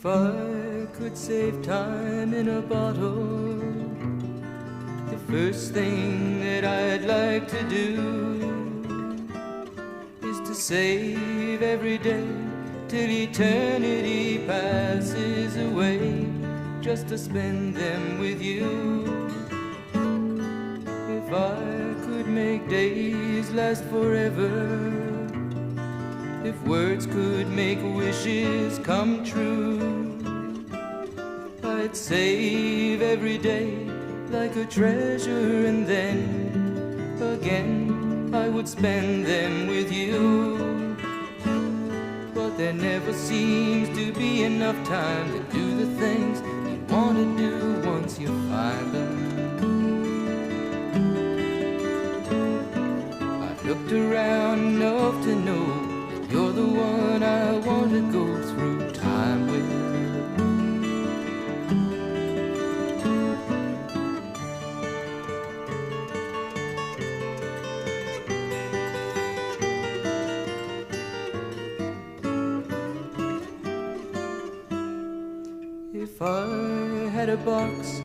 If I could save time in a bottle, the first thing that I'd like to do is to save every day till eternity passes away, just to spend them with you. If I could make days last forever, if words could make wishes come true, I'd save every day like a treasure, and then again I would spend them with you. But there never seems to be enough time to do the things you want to do once you find them. I've looked around enough to know you're the one I want to go through time with. If I had a box